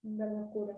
Una locura.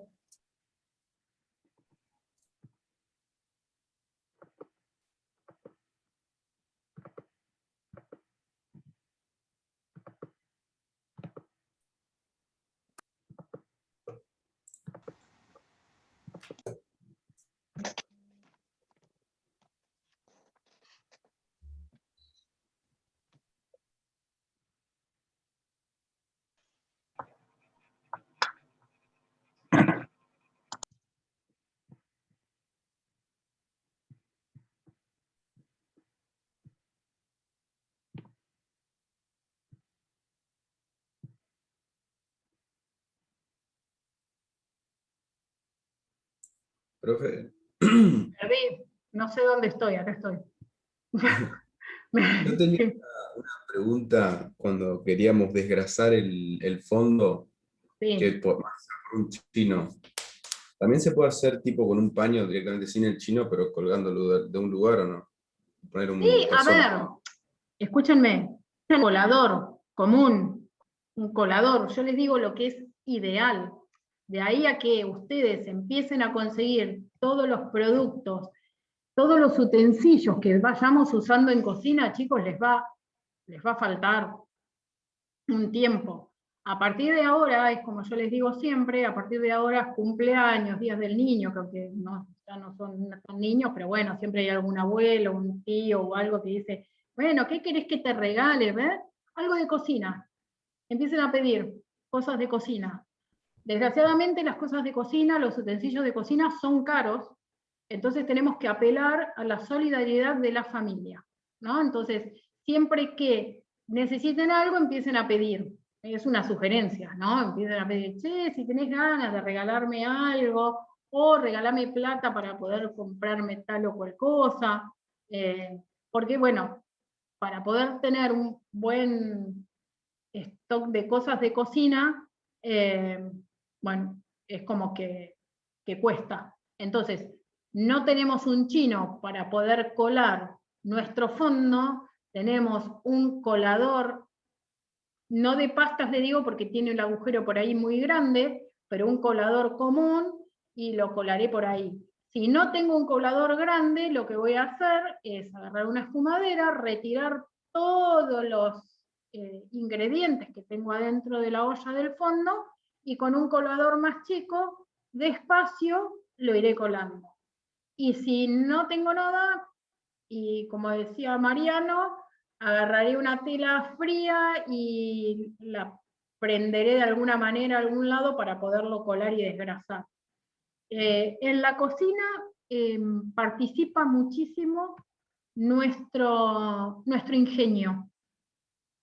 Profe. Perdí, no sé dónde estoy, acá estoy. Yo tenía una pregunta cuando queríamos desgrasar el fondo, que Sí. por un chino. ¿También se puede hacer tipo con un paño directamente sin el chino, pero colgándolo de un lugar o no? Poner un Sí, a coso. ver, escúchenme, un colador común, un colador, yo les digo lo que es ideal. De ahí a que ustedes empiecen a conseguir todos los productos, todos los utensilios que vayamos usando en cocina, chicos, les va a faltar un tiempo. A partir de ahora, es como yo les digo siempre, a partir de ahora cumpleaños, días del niño, que aunque no, ya no son niños, pero bueno, siempre hay algún abuelo, un tío o algo que dice, bueno, ¿qué querés que te regale? ¿Ves? Algo de cocina. Empiecen a pedir cosas de cocina. Desgraciadamente las cosas de cocina, los utensilios de cocina son caros, entonces tenemos que apelar a la solidaridad de la familia, ¿no? Entonces, siempre que necesiten algo, empiecen a pedir. Es una sugerencia, ¿no? Empiecen a pedir, che, si tenés ganas de regalarme algo, o regalame plata para poder comprarme tal o cual cosa, porque bueno, para poder tener un buen stock de cosas de cocina, bueno, es como que cuesta. Entonces, no tenemos un chino para poder colar nuestro fondo, tenemos un colador, no de pastas le digo porque tiene el agujero por ahí muy grande, pero un colador común y lo colaré por ahí. Si no tengo un colador grande, lo que voy a hacer es agarrar una espumadera, retirar todos los ingredientes que tengo adentro de la olla del fondo y con un colador más chico, despacio, lo iré colando. Y si no tengo nada, y como decía Mariano, agarraré una tela fría y la prenderé de alguna manera a algún lado para poderlo colar y desgrasar. En la cocina participa muchísimo nuestro ingenio,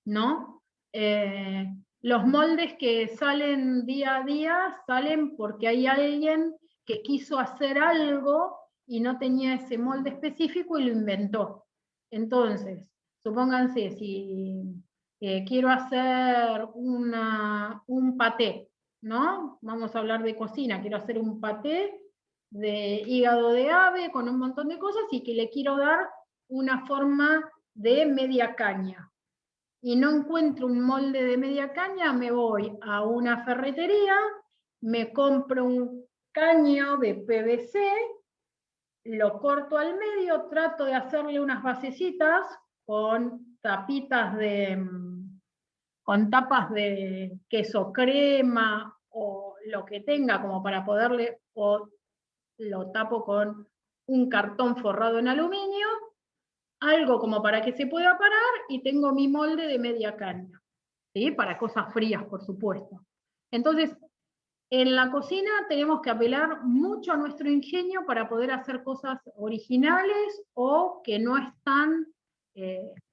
¿no? Los moldes que salen día a día salen porque hay alguien que quiso hacer algo y no tenía ese molde específico y lo inventó. Entonces, supónganse, si quiero hacer un paté, ¿no? Vamos a hablar de cocina, quiero hacer un paté de hígado de ave con un montón de cosas y que le quiero dar una forma de media caña y no encuentro un molde de media caña, me voy a una ferretería, me compro un caño de PVC, lo corto al medio, trato de hacerle unas basecitas con tapitas con tapas de queso crema o lo que tenga como para poderle, o lo tapo con un cartón forrado en aluminio, algo como para que se pueda parar y tengo mi molde de media caña, ¿sí? Para cosas frías, por supuesto. Entonces, en la cocina tenemos que apelar mucho a nuestro ingenio para poder hacer cosas originales o que no están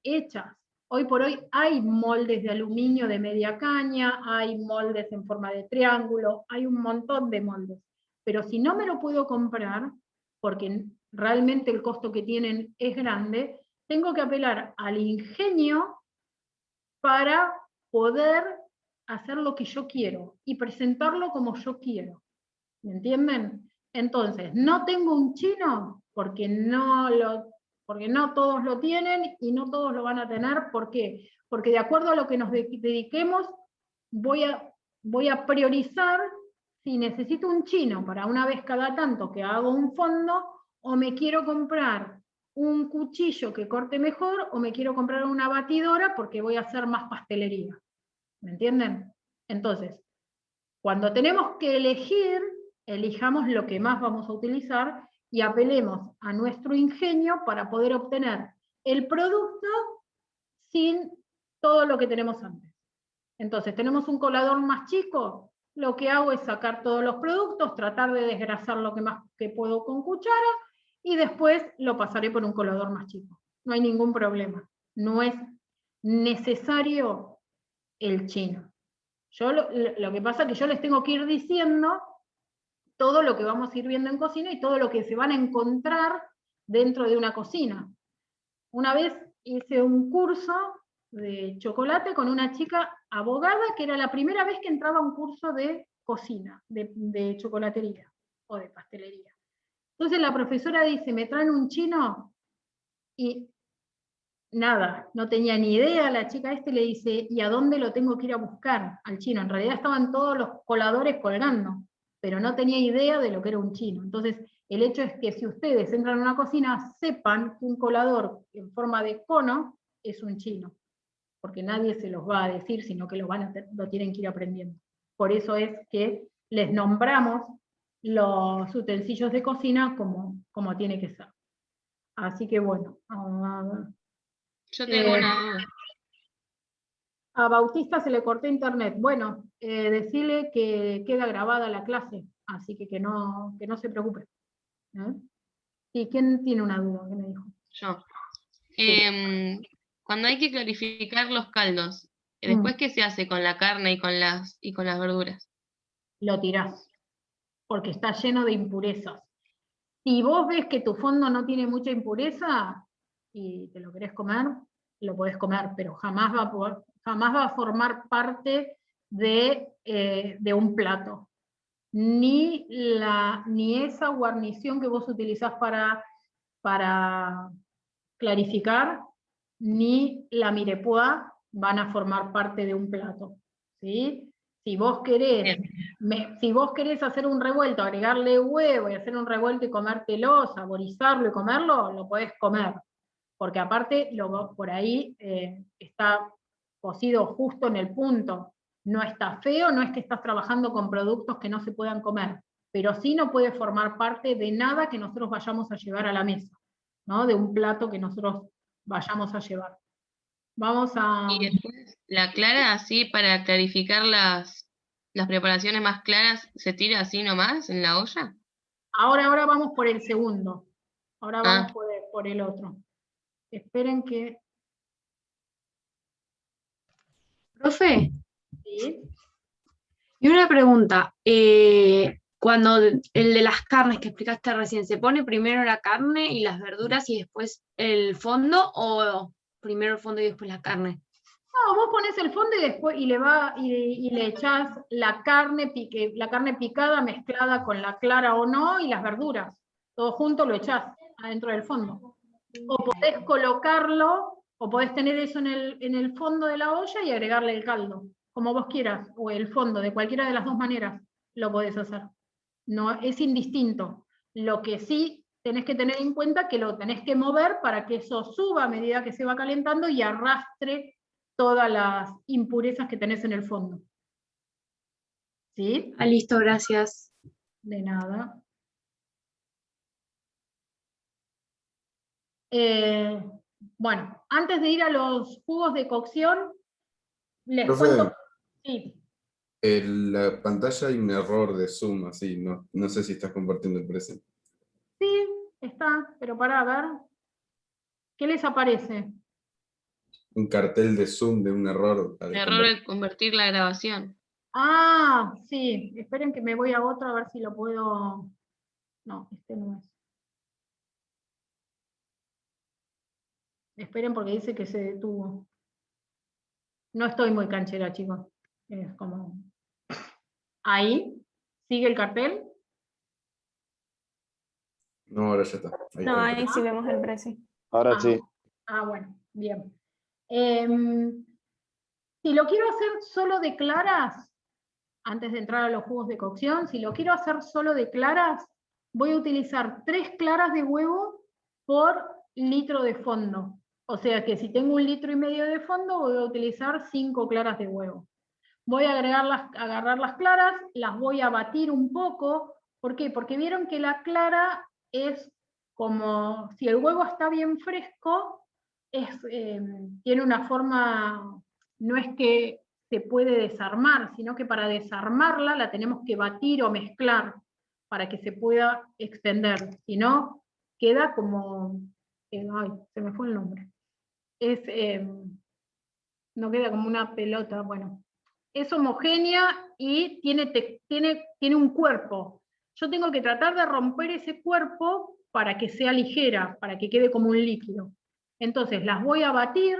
hechas. Hoy por hoy hay moldes de aluminio de media caña, hay moldes en forma de triángulo, hay un montón de moldes. Pero si no me lo puedo comprar, porque realmente el costo que tienen es grande, tengo que apelar al ingenio para poder hacer lo que yo quiero y presentarlo como yo quiero. ¿Me entienden? Entonces, no tengo un chino porque no todos lo tienen y no todos lo van a tener. ¿Por qué? Porque de acuerdo a lo que nos dediquemos, voy a priorizar si necesito un chino para una vez cada tanto que hago un fondo, o me quiero comprar un cuchillo que corte mejor, o me quiero comprar una batidora porque voy a hacer más pastelería. ¿Me entienden? Entonces, cuando tenemos que elegir, elijamos lo que más vamos a utilizar y apelemos a nuestro ingenio para poder obtener el producto sin todo lo que tenemos antes. Entonces, tenemos un colador más chico, lo que hago es sacar todos los productos, tratar de desgrasar lo que más que puedo con cuchara, y después lo pasaré por un colador más chico. No hay ningún problema. No es necesario el chino. Yo lo que pasa es que yo les tengo que ir diciendo todo lo que vamos a ir viendo en cocina y todo lo que se van a encontrar dentro de una cocina. Una vez hice un curso de chocolate con una chica abogada que era la primera vez que entraba a un curso de cocina, de chocolatería o de pastelería. Entonces la profesora dice, ¿me traen un chino? Y nada, no tenía ni idea, la chica le dice, ¿y a dónde lo tengo que ir a buscar al chino? En realidad estaban todos los coladores colgando, pero no tenía idea de lo que era un chino. Entonces, el hecho es que si ustedes entran a una cocina, sepan que un colador en forma de cono es un chino, porque nadie se los va a decir, sino que lo tienen que ir aprendiendo. Por eso es que les nombramos los utensilios de cocina como tiene que ser. Así que bueno, Yo tengo una duda. a Bautista se le cortó internet. Bueno, decirle que queda grabada la clase, así que no se preocupe. ¿Y quién tiene una duda? ¿Qué me dijo? Yo. Cuando hay que clarificar los caldos, ¿después qué se hace con la carne y con las verduras? Lo tirás, porque está lleno de impurezas. Si vos ves que tu fondo no tiene mucha impureza y te lo querés comer, lo podés comer, pero jamás va a formar parte de un plato. Ni esa guarnición que vos utilizás para clarificar, ni la mirepoix van a formar parte de un plato. ¿Sí? Si vos querés hacer un revuelto, agregarle huevo y hacer un revuelto y comértelo, saborizarlo y comerlo, lo podés comer. Porque aparte, por ahí está cocido justo en el punto. No está feo, no es que estás trabajando con productos que no se puedan comer, pero sí no puede formar parte de nada que nosotros vayamos a llevar a la mesa, ¿no? De un plato que nosotros vayamos a llevar. Vamos a... Y después, la clara, así para clarificar las preparaciones más claras, ¿se tira así nomás en la olla? Ahora vamos por el segundo. Ahora vamos por el otro. Esperen que... Profe, ¿Sí? y una pregunta. Cuando el de las carnes que explicaste recién, ¿se pone primero la carne y las verduras y después el fondo, o primero el fondo y después la carne? No, vos pones el fondo y le echás la carne picada mezclada con la clara o no, y las verduras. Todo junto lo echás adentro del fondo. O podés colocarlo, o podés tener eso en el fondo de la olla y agregarle el caldo, como vos quieras, o el fondo, de cualquiera de las dos maneras lo podés hacer. No, es indistinto. Lo que sí tenés que tener en cuenta que lo tenés que mover para que eso suba a medida que se va calentando y arrastre todas las impurezas que tenés en el fondo. ¿Sí? Ah, listo, gracias. De nada. Bueno, antes de ir a los jugos de cocción, les cuento... Sí. En la pantalla hay un error de Zoom, así, no sé si estás compartiendo el presente. Sí, está, pero para ver. ¿Qué les aparece? Un cartel de Zoom de un error. Error al convertir la grabación. Ah, sí, esperen que me voy a otro a ver si lo puedo... No, este no es. Esperen porque dice que se detuvo. No estoy muy canchera, chicos. Es como... Ahí, ¿sigue el cartel? No, ahora ya está. Ahí No, está. ahí sí vemos el precio. Ahora sí. Bueno, bien. Si lo quiero hacer solo de claras, antes de entrar a los jugos de cocción, si lo quiero hacer solo de claras, voy a utilizar 3 claras de huevo por litro de fondo. O sea que si tengo 1,5 litros de fondo, voy a utilizar 5 claras de huevo. Voy a agarrar las claras, las voy a batir un poco. ¿Por qué? Porque vieron que la clara es como, si el huevo está bien fresco, tiene una forma, no es que se puede desarmar, sino que para desarmarla la tenemos que batir o mezclar para que se pueda extender. Si no, queda como, ay, se me fue el nombre. No queda como una pelota, bueno. Es homogénea y tiene un cuerpo. Yo tengo que tratar de romper ese cuerpo para que sea ligera, para que quede como un líquido. Entonces las voy a batir,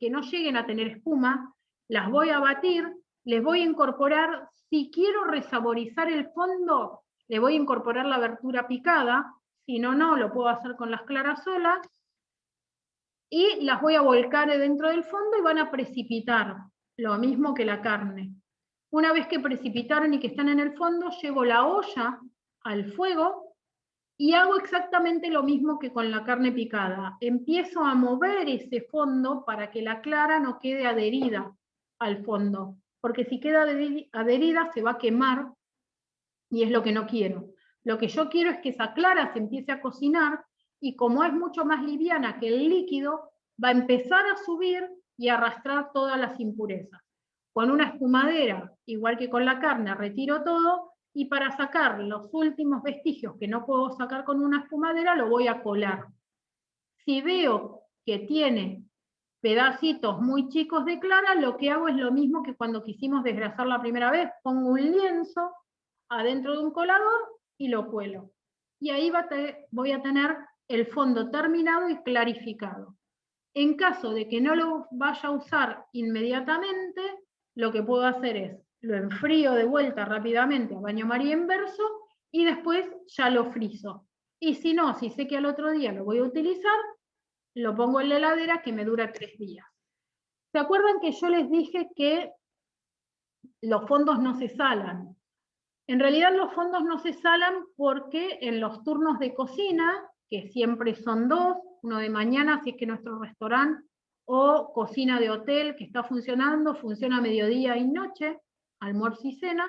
que no lleguen a tener espuma, las voy a batir, les voy a incorporar, si quiero resaborizar el fondo, le voy a incorporar la abertura picada, si no, lo puedo hacer con las claras solas, y las voy a volcar dentro del fondo y van a precipitar, lo mismo que la carne. Una vez que precipitaron y que están en el fondo, llevo la olla al fuego y hago exactamente lo mismo que con la carne picada. Empiezo a mover ese fondo para que la clara no quede adherida al fondo, porque si queda adherida se va a quemar y es lo que no quiero. Lo que yo quiero es que esa clara se empiece a cocinar y como es mucho más liviana que el líquido, va a empezar a subir y a arrastrar todas las impurezas. Con una espumadera, igual que con la carne, retiro todo y para sacar los últimos vestigios que no puedo sacar con una espumadera, lo voy a colar. Si veo que tiene pedacitos muy chicos de clara, lo que hago es lo mismo que cuando quisimos desgrasar la primera vez. Pongo un lienzo adentro de un colador y lo cuelo. Y ahí voy a tener el fondo terminado y clarificado. En caso de que no lo vaya a usar inmediatamente, lo que puedo hacer es, lo enfrío de vuelta rápidamente a baño María inverso y después ya lo frizo. Y si no, si sé que al otro día lo voy a utilizar, lo pongo en la heladera que me dura 3 días. ¿Se acuerdan que yo les dije que los fondos no se salan? En realidad los fondos no se salan porque en los turnos de cocina, que siempre son 2, uno de mañana si es que nuestro restaurante, o cocina de hotel que está funcionando, funciona mediodía y noche, almuerzo y cena.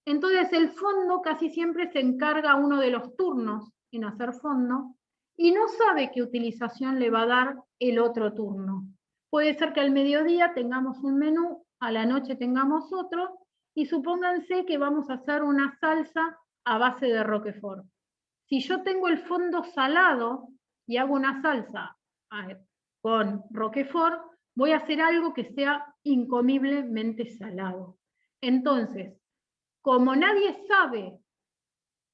Entonces el fondo casi siempre se encarga uno de los turnos en hacer fondo y no sabe qué utilización le va a dar el otro turno. Puede ser que al mediodía tengamos un menú, a la noche tengamos otro, y supónganse que vamos a hacer una salsa a base de Roquefort. Si yo tengo el fondo salado y hago una salsa con Roquefort, voy a hacer algo que sea incomiblemente salado. Entonces, como nadie sabe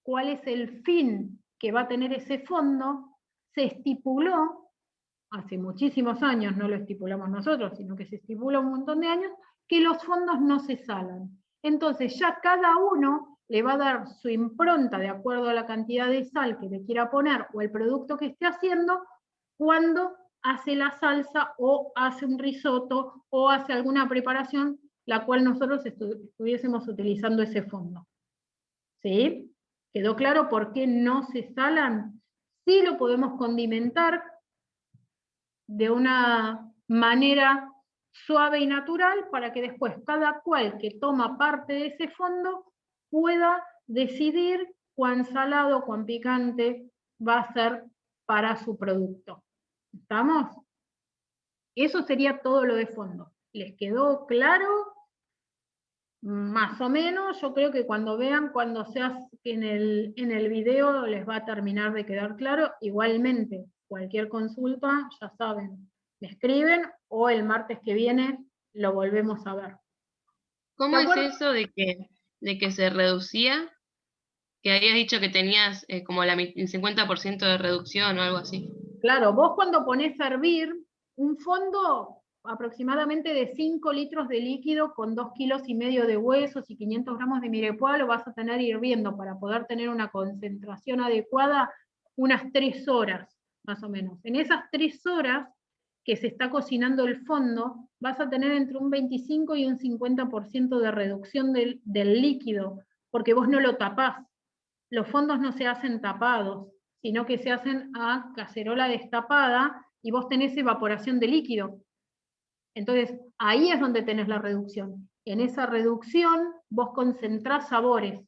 cuál es el fin que va a tener ese fondo, se estipuló, hace muchísimos años, no lo estipulamos nosotros, sino que se estipuló un montón de años, que los fondos no se salan. Entonces ya cada uno le va a dar su impronta de acuerdo a la cantidad de sal que le quiera poner o el producto que esté haciendo cuando hace la salsa o hace un risotto o hace alguna preparación la cual nosotros estuviésemos utilizando ese fondo. ¿Sí? ¿Quedó claro por qué no se salan? Sí lo podemos condimentar de una manera suave y natural para que después cada cual que toma parte de ese fondo pueda decidir cuán salado, cuán picante va a ser para su producto. ¿Estamos? Eso sería todo lo de fondo. ¿Les quedó claro? Más o menos, yo creo que cuando vean, cuando seas en el video les va a terminar de quedar claro. Igualmente, cualquier consulta, ya saben, me escriben o el martes que viene lo volvemos a ver. ¿Cómo es eso de que se reducía? Que habías dicho que tenías como el 50% de reducción o algo así. Claro, vos cuando ponés a hervir un fondo aproximadamente de 5 litros de líquido con 2,5 kilos de huesos y 500 gramos de mirepoix, lo vas a tener hirviendo para poder tener una concentración adecuada unas 3 horas, más o menos. En esas 3 horas que se está cocinando el fondo, vas a tener entre un 25 y un 50% de reducción del líquido, porque vos no lo tapás. Los fondos no se hacen tapados, sino que se hacen a cacerola destapada y vos tenés evaporación de líquido. Entonces, ahí es donde tenés la reducción. En esa reducción, vos concentrás sabores.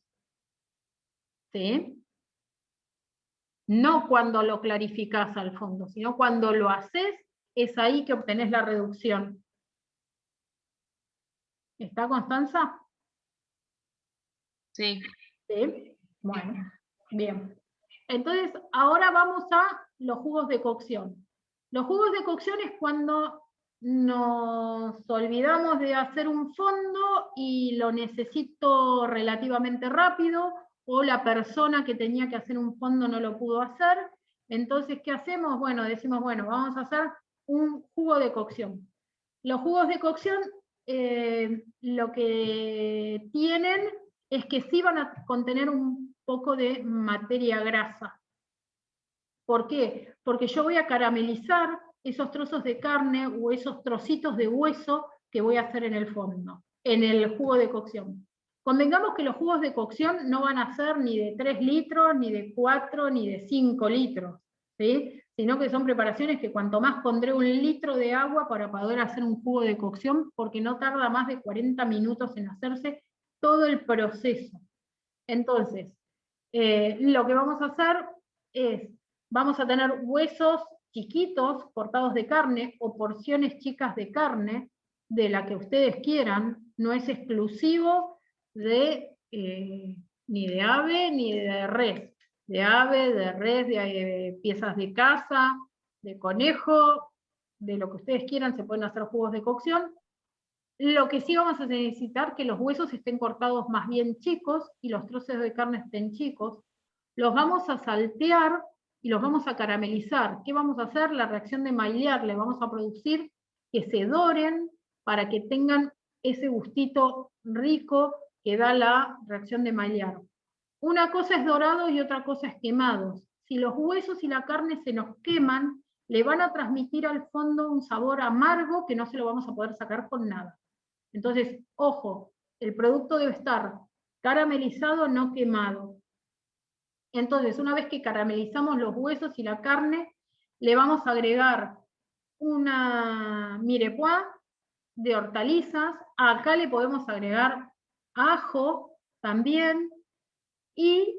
¿Sí? No cuando lo clarificás al fondo, sino cuando lo haces, es ahí que obtenés la reducción. ¿Está, Constanza? Sí. ¿Sí? Bueno, bien. Entonces, ahora vamos a los jugos de cocción. Los jugos de cocción es cuando nos olvidamos de hacer un fondo y lo necesito relativamente rápido, o la persona que tenía que hacer un fondo no lo pudo hacer. Entonces, ¿qué hacemos? Bueno, decimos, bueno, vamos a hacer un jugo de cocción. Los jugos de cocción lo que tienen es que sí van a contener un poco de materia grasa. ¿Por qué? Porque yo voy a caramelizar esos trozos de carne o esos trocitos de hueso que voy a hacer en el fondo, en el jugo de cocción. Convengamos que los jugos de cocción no van a ser ni de 3 litros, ni de 4, ni de 5 litros, ¿sí? Sino que son preparaciones que cuanto más pondré 1 litro de agua para poder hacer un jugo de cocción, porque no tarda más de 40 minutos en hacerse todo el proceso. Entonces, lo que vamos a hacer es, vamos a tener huesos chiquitos cortados de carne o porciones chicas de carne, de la que ustedes quieran, no es exclusivo de ni de ave ni de res, de ave, de res, de piezas de caza, de conejo, de lo que ustedes quieran se pueden hacer jugos de cocción. Lo que sí vamos a necesitar que los huesos estén cortados más bien chicos y los trozos de carne estén chicos. Los vamos a saltear y los vamos a caramelizar. ¿Qué vamos a hacer? La reacción de Maillard, le vamos a producir que se doren para que tengan ese gustito rico que da la reacción de Maillard. Una cosa es dorado y otra cosa es quemados. Si los huesos y la carne se nos queman, le van a transmitir al fondo un sabor amargo que no se lo vamos a poder sacar con nada. Entonces, ojo, el producto debe estar caramelizado, no quemado. Entonces, una vez que caramelizamos los huesos y la carne, le vamos a agregar una mirepoix de hortalizas. Acá le podemos agregar ajo también y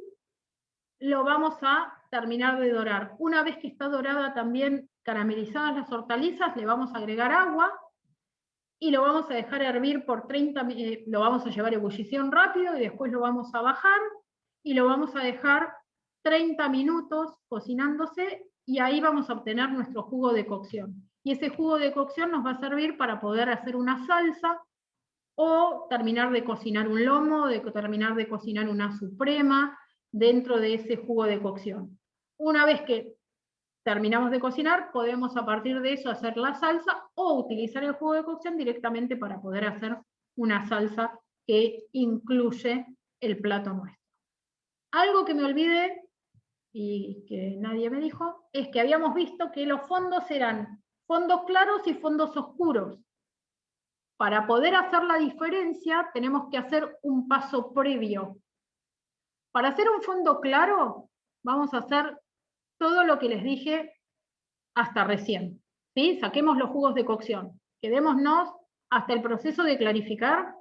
lo vamos a terminar de dorar. Una vez que está dorada también caramelizadas las hortalizas, le vamos a agregar agua y lo vamos a dejar hervir por 30 minutos, lo vamos a llevar a ebullición rápido y después lo vamos a bajar y lo vamos a dejar 30 minutos cocinándose y ahí vamos a obtener nuestro jugo de cocción. Y ese jugo de cocción nos va a servir para poder hacer una salsa o terminar de cocinar un lomo, de terminar de cocinar una suprema dentro de ese jugo de cocción. Una vez que terminamos de cocinar, podemos a partir de eso hacer la salsa o utilizar el jugo de cocción directamente para poder hacer una salsa que incluye el plato nuestro. Algo que me olvidé y que nadie me dijo, es que habíamos visto que los fondos eran fondos claros y fondos oscuros. Para poder hacer la diferencia, tenemos que hacer un paso previo. Para hacer un fondo claro, vamos a hacer todo lo que les dije hasta recién. ¿Sí? Saquemos los jugos de cocción. Quedémonos hasta el proceso de clarificar.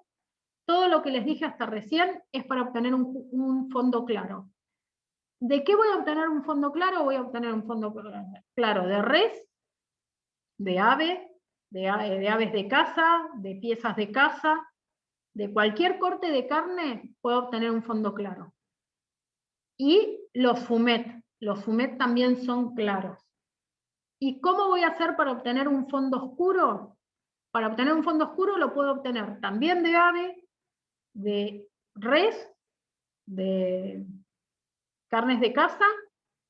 Todo lo que les dije hasta recién es para obtener un fondo claro. ¿De qué voy a obtener un fondo claro? Voy a obtener un fondo claro de res, de ave, de aves de caza, de piezas de caza, de cualquier corte de carne puedo obtener un fondo claro. Y los fumet también son claros. ¿Y cómo voy a hacer para obtener un fondo oscuro? Para obtener un fondo oscuro lo puedo obtener también de ave, de res, de carnes de caza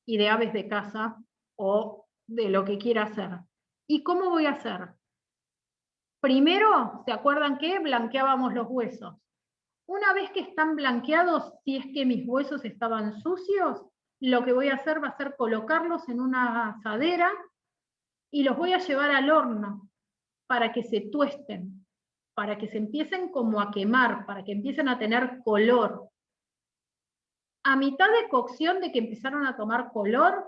y de aves de caza o de lo que quiera hacer. ¿Y cómo voy a hacer? Primero, ¿se acuerdan que blanqueábamos los huesos? Una vez que están blanqueados, si es que mis huesos estaban sucios, lo que voy a hacer va a ser colocarlos en una asadera y los voy a llevar al horno para que se tuesten, para que se empiecen como a quemar, para que empiecen a tener color. A mitad de cocción de que empezaron a tomar color,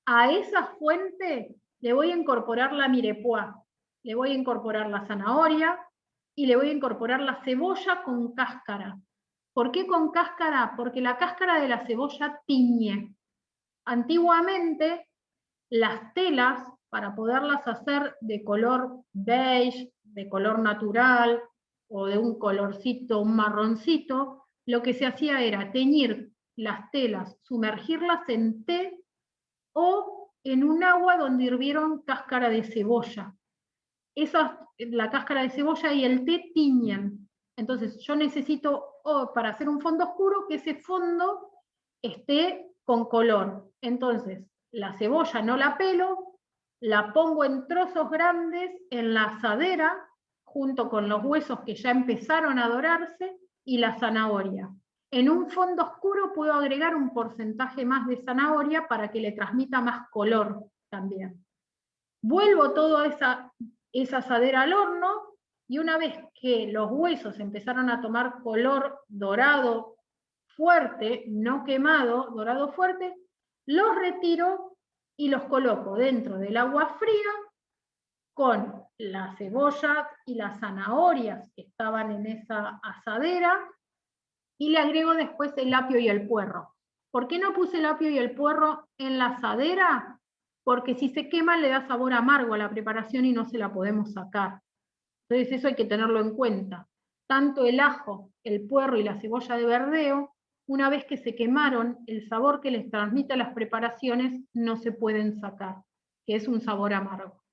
a esa fuente le voy a incorporar la mirepoix, le voy a incorporar la zanahoria y le voy a incorporar la cebolla con cáscara. ¿Por qué con cáscara? Porque la cáscara de la cebolla tiñe. Antiguamente, las telas, para poderlas hacer de color beige, de color natural, o de un colorcito, un marroncito, lo que se hacía era teñir las telas, sumergirlas en té o en un agua donde hirvieron cáscara de cebolla. La cáscara de cebolla y el té tiñen. Entonces yo necesito, para hacer un fondo oscuro, que ese fondo esté con color. Entonces, la cebolla no la pelo, la pongo en trozos grandes en la asadera, junto con los huesos que ya empezaron a dorarse, y la zanahoria. En un fondo oscuro puedo agregar un porcentaje más de zanahoria para que le transmita más color también. Vuelvo toda esa asadera al horno, y una vez que los huesos empezaron a tomar color dorado fuerte, no quemado, dorado fuerte, los retiro y los coloco dentro del agua fría con la cebolla y las zanahorias que estaban en esa asadera, y le agrego después el apio y el puerro. ¿Por qué no puse el apio y el puerro en la asadera? Porque si se quema le da sabor amargo a la preparación y no se la podemos sacar. Entonces eso hay que tenerlo en cuenta. Tanto el ajo, el puerro y la cebolla de verdeo, una vez que se quemaron, el sabor que les transmite a las preparaciones no se pueden sacar, que es un sabor amargo.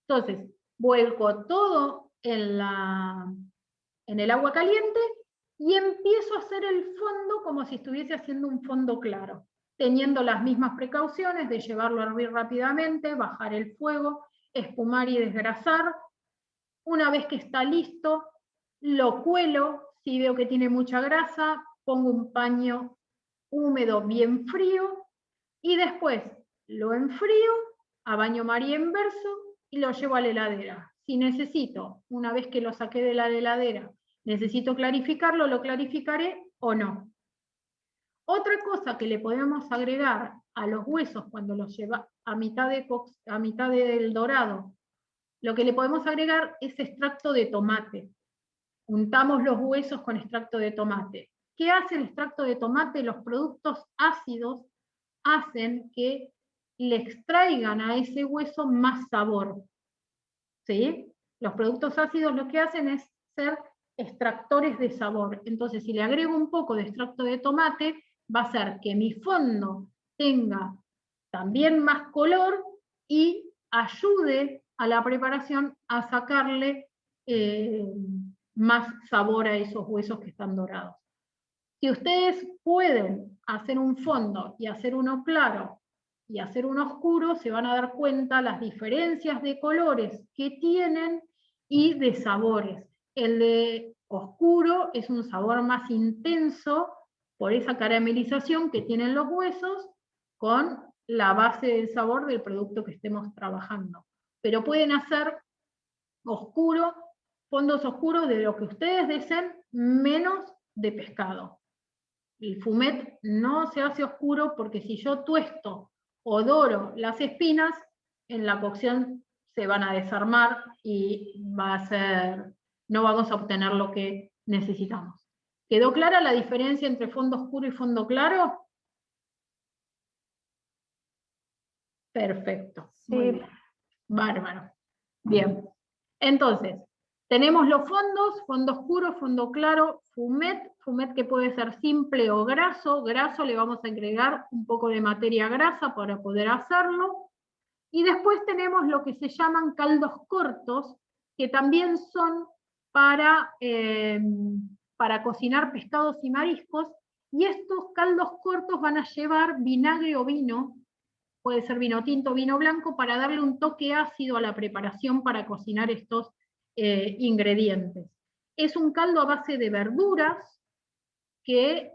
Entonces, vuelco todo en el agua caliente y empiezo a hacer el fondo como si estuviese haciendo un fondo claro, teniendo las mismas precauciones de llevarlo a hervir rápidamente, bajar el fuego, espumar y desgrasar. Una vez que está listo, lo cuelo. Si veo que tiene mucha grasa, pongo un paño húmedo bien frío y después lo enfrío a baño María inverso y lo llevo a la heladera. Si necesito, una vez que lo saqué de la heladera, necesito clarificarlo, lo clarificaré o no. Otra cosa que le podemos agregar a los huesos cuando los lleva a mitad del dorado, lo que le podemos agregar es extracto de tomate. Untamos los huesos con extracto de tomate. ¿Qué hace el extracto de tomate? Los productos ácidos hacen que le extraigan a ese hueso más sabor. ¿Sí? Los productos ácidos lo que hacen es ser extractores de sabor. Entonces, si le agrego un poco de extracto de tomate, va a hacer que mi fondo tenga también más color y ayude a la preparación a sacarle más sabor a esos huesos que están dorados. Si ustedes pueden hacer un fondo y hacer uno claro y hacer uno oscuro, se van a dar cuenta las diferencias de colores que tienen y de sabores. El de oscuro es un sabor más intenso por esa caramelización que tienen los huesos con la base del sabor del producto que estemos trabajando. Pero pueden hacer oscuro, fondos oscuros de lo que ustedes deseen, menos de pescado. El fumet no se hace oscuro porque si yo tuesto o doro las espinas, en la cocción se van a desarmar y no vamos a obtener lo que necesitamos. ¿Quedó clara la diferencia entre fondo oscuro y fondo claro? Perfecto. Sí. Muy bien. Bárbaro. Bien. Entonces, tenemos los fondos, fondo oscuro, fondo claro, fumet que puede ser simple o graso. Graso le vamos a agregar un poco de materia grasa para poder hacerlo. Y después tenemos lo que se llaman caldos cortos, que también son para cocinar pescados y mariscos, y estos caldos cortos van a llevar vinagre o vino puede ser vino tinto, vino blanco, para darle un toque ácido a la preparación para cocinar estos ingredientes. Es un caldo a base de verduras, que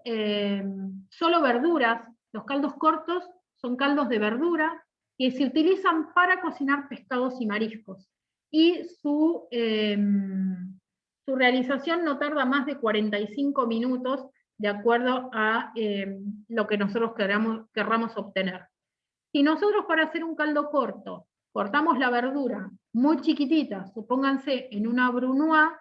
solo verduras, los caldos cortos son caldos de verdura, que se utilizan para cocinar pescados y mariscos. Y su realización no tarda más de 45 minutos, de acuerdo a lo que nosotros querramos obtener. Si nosotros, para hacer un caldo corto, cortamos la verdura muy chiquitita, supónganse en una brunoise,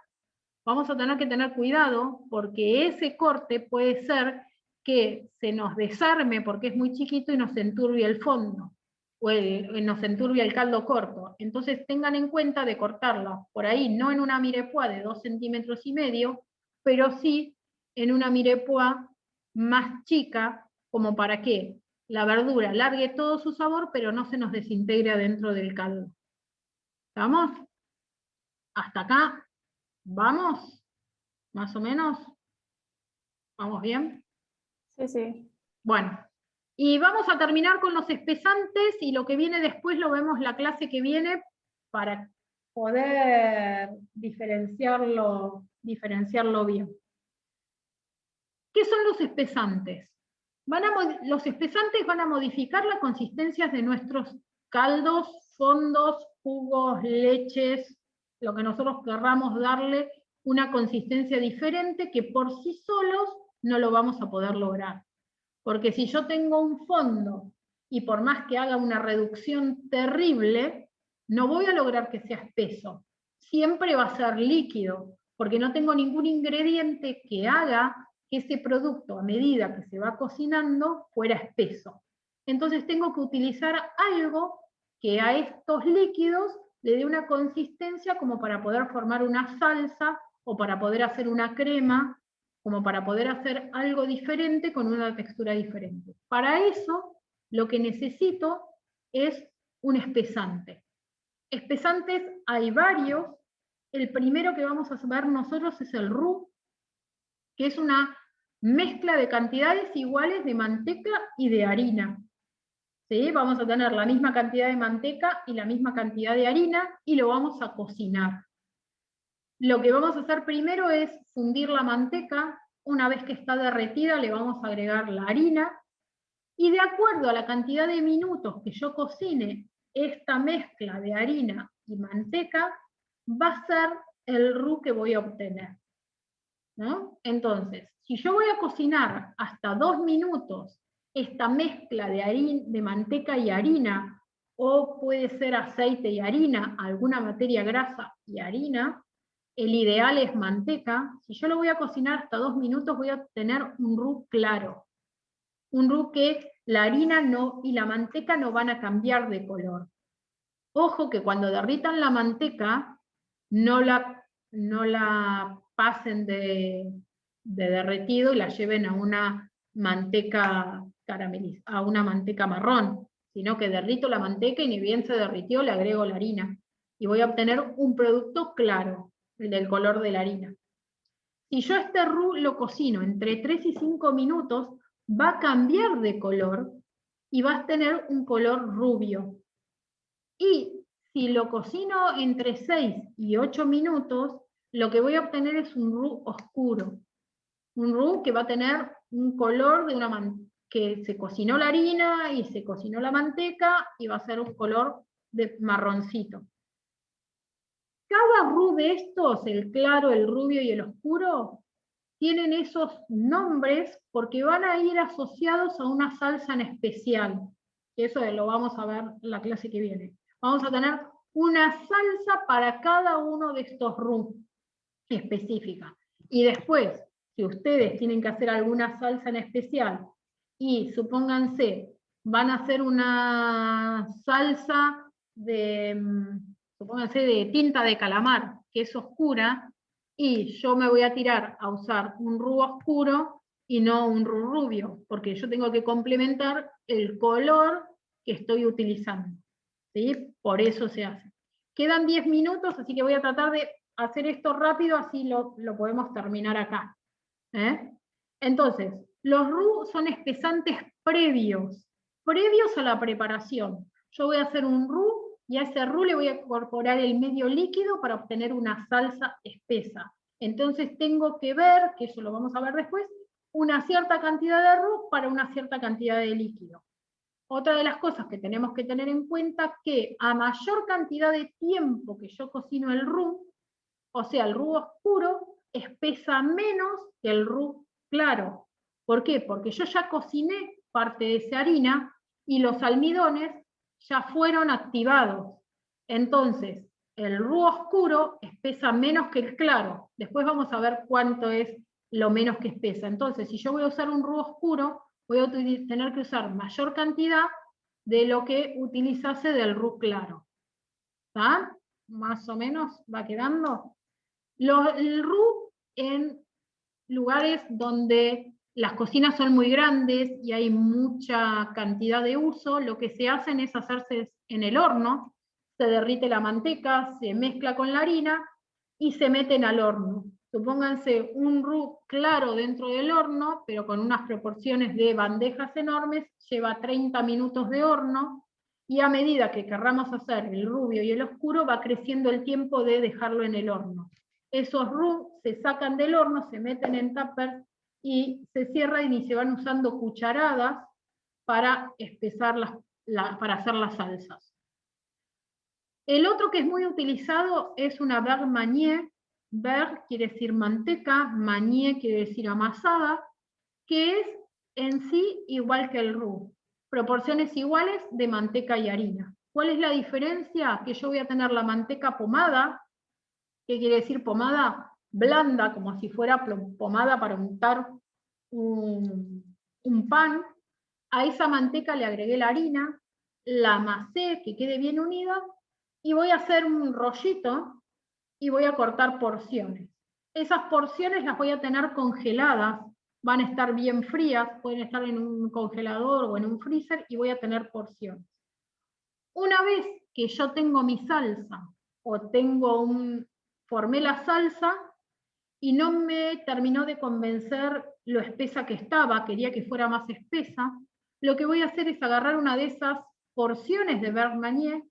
vamos a tener que tener cuidado, porque ese corte puede ser que se nos desarme porque es muy chiquito y nos enturbia el fondo, o nos enturbia el caldo corto. Entonces tengan en cuenta de cortarla por ahí, no en una mirepoix de 2,5 centímetros, pero sí en una mirepoix más chica, como para que la verdura largue todo su sabor, pero no se nos desintegre dentro del caldo. ¿Estamos? ¿Hasta acá? ¿Vamos? ¿Más o menos? ¿Vamos bien? Sí, sí. Bueno, y vamos a terminar con los espesantes, y lo que viene después lo vemos la clase que viene para poder diferenciarlo bien. ¿Qué son los espesantes? Los espesantes van a modificar la consistencia de nuestros caldos, fondos, jugos, leches, lo que nosotros querramos darle una consistencia diferente, que por sí solos no lo vamos a poder lograr. Porque si yo tengo un fondo y por más que haga una reducción terrible, no voy a lograr que sea espeso. Siempre va a ser líquido, porque no tengo ningún ingrediente que haga que ese producto, a medida que se va cocinando, fuera espeso. Entonces tengo que utilizar algo que a estos líquidos le dé una consistencia como para poder formar una salsa, o para poder hacer una crema, como para poder hacer algo diferente con una textura diferente. Para eso, lo que necesito es un espesante. Espesantes hay varios. El primero que vamos a ver nosotros es el roux, que es una mezcla de cantidades iguales de manteca y de harina. ¿Sí? Vamos a tener la misma cantidad de manteca y la misma cantidad de harina, y lo vamos a cocinar. Lo que vamos a hacer primero es fundir la manteca. Una vez que está derretida le vamos a agregar la harina, y de acuerdo a la cantidad de minutos que yo cocine esta mezcla de harina y manteca, va a ser el roux que voy a obtener, ¿no? Entonces, si yo voy a cocinar hasta 2 minutos esta mezcla de manteca y harina, o puede ser aceite y harina, alguna materia grasa y harina, el ideal es manteca. Si yo lo voy a cocinar hasta 2 minutos, voy a obtener un roux claro. Un roux que la harina y la manteca no van a cambiar de color. Ojo que cuando derritan la manteca, no la pasen de derretido y la lleven a una manteca caramelizada, a una manteca marrón, sino que derrito la manteca y ni bien se derritió, le agrego la harina. Y voy a obtener un producto claro, el del color de la harina. Si yo este roux lo cocino entre 3 y 5 minutos, va a cambiar de color y va a tener un color rubio. Y si lo cocino entre 6 y 8 minutos, lo que voy a obtener es un roux oscuro. Un roux que va a tener un color que se cocinó la harina y se cocinó la manteca, y va a ser un color de marroncito. Cada roux de estos, el claro, el rubio y el oscuro, tienen esos nombres porque van a ir asociados a una salsa en especial. Eso lo vamos a ver en la clase que viene. Vamos a tener una salsa para cada uno de estos roux específica. Y después, si ustedes tienen que hacer alguna salsa en especial, y supónganse, van a hacer una salsa supónganse de tinta de calamar, que es oscura, y yo me voy a tirar a usar un roux oscuro y no un roux rubio, porque yo tengo que complementar el color que estoy utilizando, ¿sí? Por eso se hace. Quedan 10 minutos, así que voy a tratar de hacer esto rápido, así lo podemos terminar acá. Entonces, los roux son espesantes previos previos a la preparación. Yo voy a hacer un roux y a ese roux le voy a incorporar el medio líquido para obtener una salsa espesa. Entonces tengo que ver, que eso lo vamos a ver después, una cierta cantidad de roux para una cierta cantidad de líquido. Otra de las cosas que tenemos que tener en cuenta es que a mayor cantidad de tiempo que yo cocino el roux, o sea, el roux oscuro, espesa menos que el roux claro. ¿Por qué? Porque yo ya cociné parte de esa harina y los almidones ya fueron activados. Entonces, el roux oscuro espesa menos que el claro. Después vamos a ver cuánto es lo menos que espesa. Entonces, si yo voy a usar un roux oscuro, voy a tener que usar mayor cantidad de lo que utilizase del roux claro. ¿Está? Más o menos va quedando. El roux en lugares donde las cocinas son muy grandes y hay mucha cantidad de uso, lo que se hacen es hacerse en el horno, se derrite la manteca, se mezcla con la harina y se meten al horno. Supónganse un roux claro dentro del horno, pero con unas proporciones de bandejas enormes, lleva 30 minutos de horno, y a medida que querramos hacer el rubio y el oscuro, va creciendo el tiempo de dejarlo en el horno. Esos roux se sacan del horno, se meten en tupper y se cierran y se van usando cucharadas para espesar para hacer las salsas. El otro que es muy utilizado es una beurre maniée. Beurre quiere decir manteca, maniée quiere decir amasada, que es en sí igual que el roux. Proporciones iguales de manteca y harina. ¿Cuál es la diferencia? Que yo voy a tener la manteca pomada. ¿Qué quiere decir pomada? Blanda, como si fuera pomada para untar un pan. A esa manteca le agregué la harina, la amasé, que quede bien unida, y voy a hacer un rollito y voy a cortar porciones. Esas porciones las voy a tener congeladas, van a estar bien frías, pueden estar en un congelador o en un freezer, y voy a tener porciones. Una vez que yo tengo mi salsa, o formé la salsa, y no me terminó de convencer lo espesa que estaba, quería que fuera más espesa, lo que voy a hacer es agarrar una de esas porciones de beurre maniée,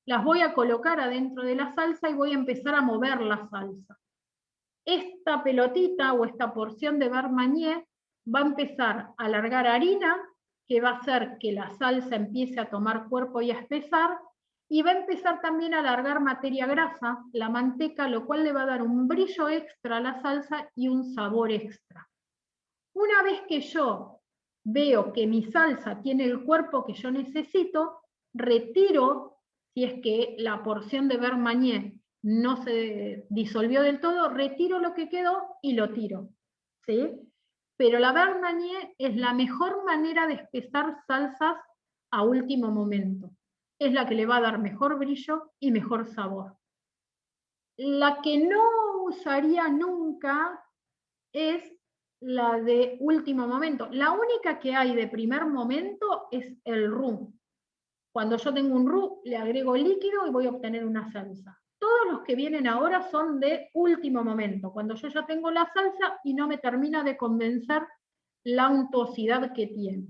las voy a colocar adentro de la salsa y voy a empezar a mover la salsa. Esta pelotita o esta porción de beurre maniée va a empezar a largar harina, que va a hacer que la salsa empiece a tomar cuerpo y a espesar, y va a empezar también a alargar materia grasa, la manteca, lo cual le va a dar un brillo extra a la salsa y un sabor extra. Una vez que yo veo que mi salsa tiene el cuerpo que yo necesito, retiro, si es que la porción de beurre maniée no se disolvió del todo, retiro lo que quedó y lo tiro, ¿sí? Pero la beurre maniée es la mejor manera de espesar salsas a último momento. Es la que le va a dar mejor brillo y mejor sabor. La que no usaría nunca es la de último momento. La única que hay de primer momento es el roux. Cuando yo tengo un roux, le agrego líquido y voy a obtener una salsa. Todos los que vienen ahora son de último momento, cuando yo ya tengo la salsa y no me termina de convencer la untuosidad que tiene.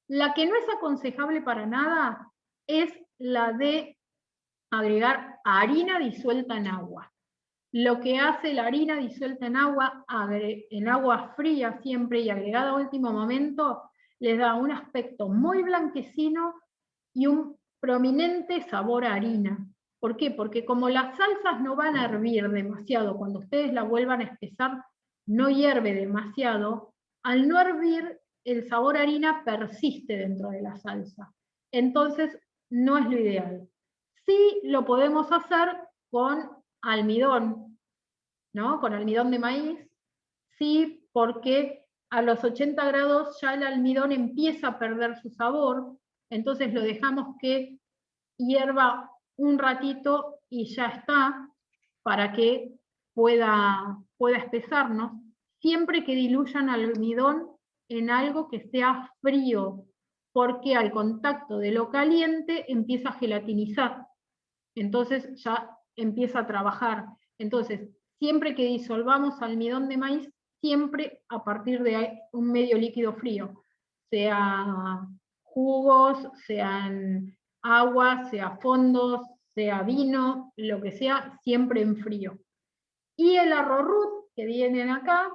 La que no es aconsejable para nada es la de agregar harina disuelta en agua. Lo que hace la harina disuelta en agua fría siempre y agregada a último momento, les da un aspecto muy blanquecino y un prominente sabor a harina. ¿Por qué? Porque como las salsas no van a hervir demasiado, cuando ustedes la vuelvan a espesar, no hierve demasiado, al no hervir, el sabor a harina persiste dentro de la salsa. Entonces, no es lo ideal. Sí lo podemos hacer con almidón, ¿no? Con almidón de maíz, sí, porque a los 80 grados ya el almidón empieza a perder su sabor, entonces lo dejamos que hierva un ratito y ya está, para que pueda espesarnos, siempre que diluyan almidón en algo que sea frío, porque al contacto de lo caliente empieza a gelatinizar, entonces ya empieza a trabajar. Entonces, siempre que disolvamos almidón de maíz, siempre a partir de un medio líquido frío, sea jugos, sean aguas, sea fondos, sea vino, lo que sea, siempre en frío. Y el arrowroot que vienen acá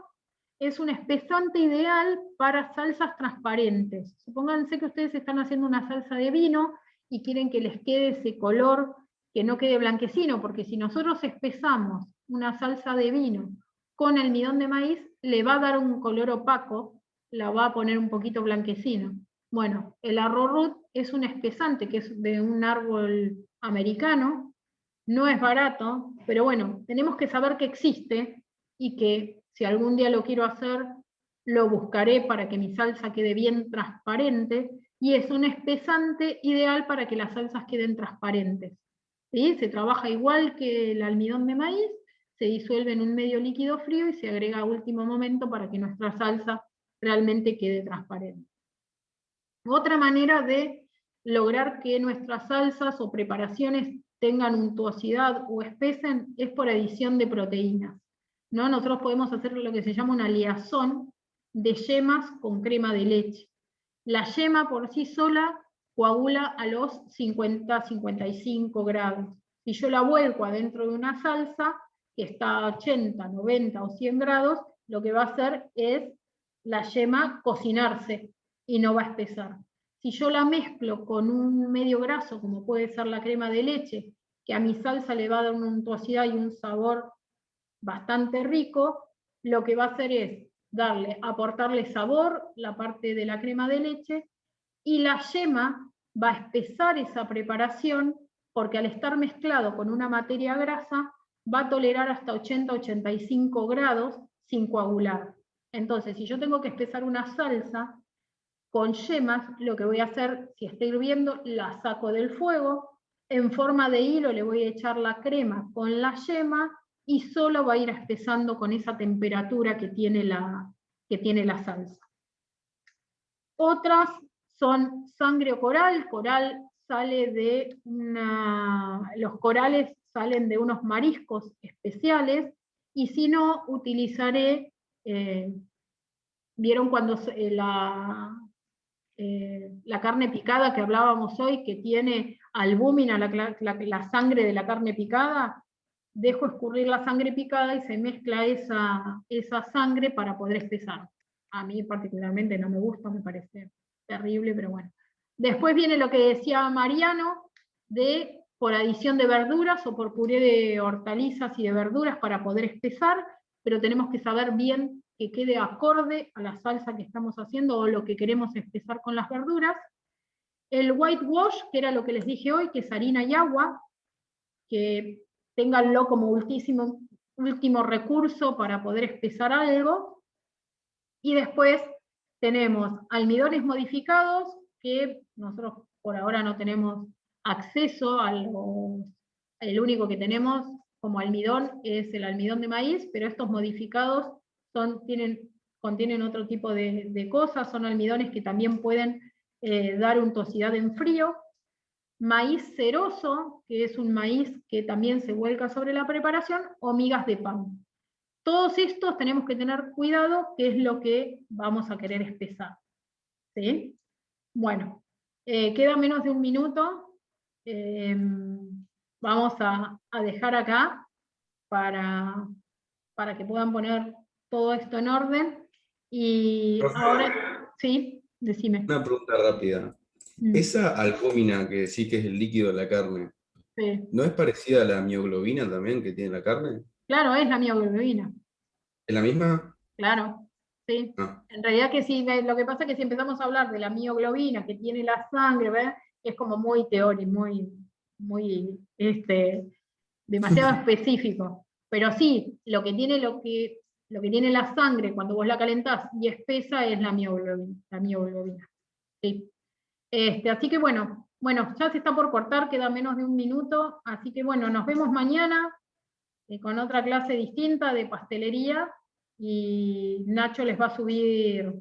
es un espesante ideal para salsas transparentes. Supónganse que ustedes están haciendo una salsa de vino y quieren que les quede ese color, que no quede blanquecino, porque si nosotros espesamos una salsa de vino con almidón de maíz, le va a dar un color opaco, la va a poner un poquito blanquecino. Bueno, el arrowroot es un espesante que es de un árbol americano, no es barato, pero bueno, tenemos que saber que existe y que si algún día lo quiero hacer, lo buscaré para que mi salsa quede bien transparente, y es un espesante ideal para que las salsas queden transparentes. ¿Sí? Se trabaja igual que el almidón de maíz, se disuelve en un medio líquido frío y se agrega a último momento para que nuestra salsa realmente quede transparente. Otra manera de lograr que nuestras salsas o preparaciones tengan untuosidad o espesen es por adición de proteínas, ¿no? Nosotros podemos hacer lo que se llama una liazón de yemas con crema de leche. La yema por sí sola coagula a los 50-55 grados. Si yo la vuelco adentro de una salsa que está a 80, 90 o 100 grados, lo que va a hacer es la yema cocinarse y no va a espesar. Si yo la mezclo con un medio graso, como puede ser la crema de leche, que a mi salsa le va a dar una untuosidad y un sabor bastante rico, lo que va a hacer es aportarle sabor, la parte de la crema de leche, y la yema va a espesar esa preparación, porque al estar mezclado con una materia grasa, va a tolerar hasta 80-85 grados sin coagular. Entonces, si yo tengo que espesar una salsa con yemas, lo que voy a hacer, si está hirviendo, la saco del fuego, en forma de hilo le voy a echar la crema con la yema, y solo va a ir espesando con esa temperatura que tiene la salsa. Otras son sangre o coral. Coral sale de los corales salen de unos mariscos especiales, y si no, utilizaré, vieron cuando la carne picada que hablábamos hoy, que tiene albúmina, la sangre de la carne picada, dejo escurrir la sangre picada y se mezcla esa sangre para poder espesar. A mí particularmente no me gusta, me parece terrible, pero bueno. Después viene lo que decía Mariano, de por adición de verduras o por puré de hortalizas y de verduras para poder espesar, pero tenemos que saber bien que quede acorde a la salsa que estamos haciendo o lo que queremos espesar con las verduras. El whitewash, que era lo que les dije hoy, que es harina y agua, que ténganlo como último recurso para poder espesar algo. Y después tenemos almidones modificados, que nosotros por ahora no tenemos acceso a el único que tenemos como almidón es el almidón de maíz, pero estos modificados contienen otro tipo de cosas, son almidones que también pueden dar untuosidad en frío. Maíz ceroso, que es un maíz que también se vuelca sobre la preparación, o migas de pan. Todos estos tenemos que tener cuidado, qué es lo que vamos a querer espesar. ¿Sí? Bueno, queda menos de un minuto. Vamos a dejar acá para que puedan poner todo esto en orden. Y ahora, sí, decime. Una pregunta rápida. Esa albúmina que sí que es el líquido de la carne, Sí. ¿no es parecida a la mioglobina también que tiene la carne? Claro, es la mioglobina. ¿Es la misma? Claro, sí. Ah. En realidad que sí, lo que pasa es que si empezamos a hablar de la mioglobina que tiene la sangre, ¿verdad? Es como muy teórico, muy demasiado específico. Pero sí, lo que tiene la sangre cuando vos la calentás y espesa es la mioglobina. Sí. Así que bueno, ya se está por cortar, queda menos de un minuto, así que bueno, nos vemos mañana con otra clase distinta de pastelería, y Nacho les va a subir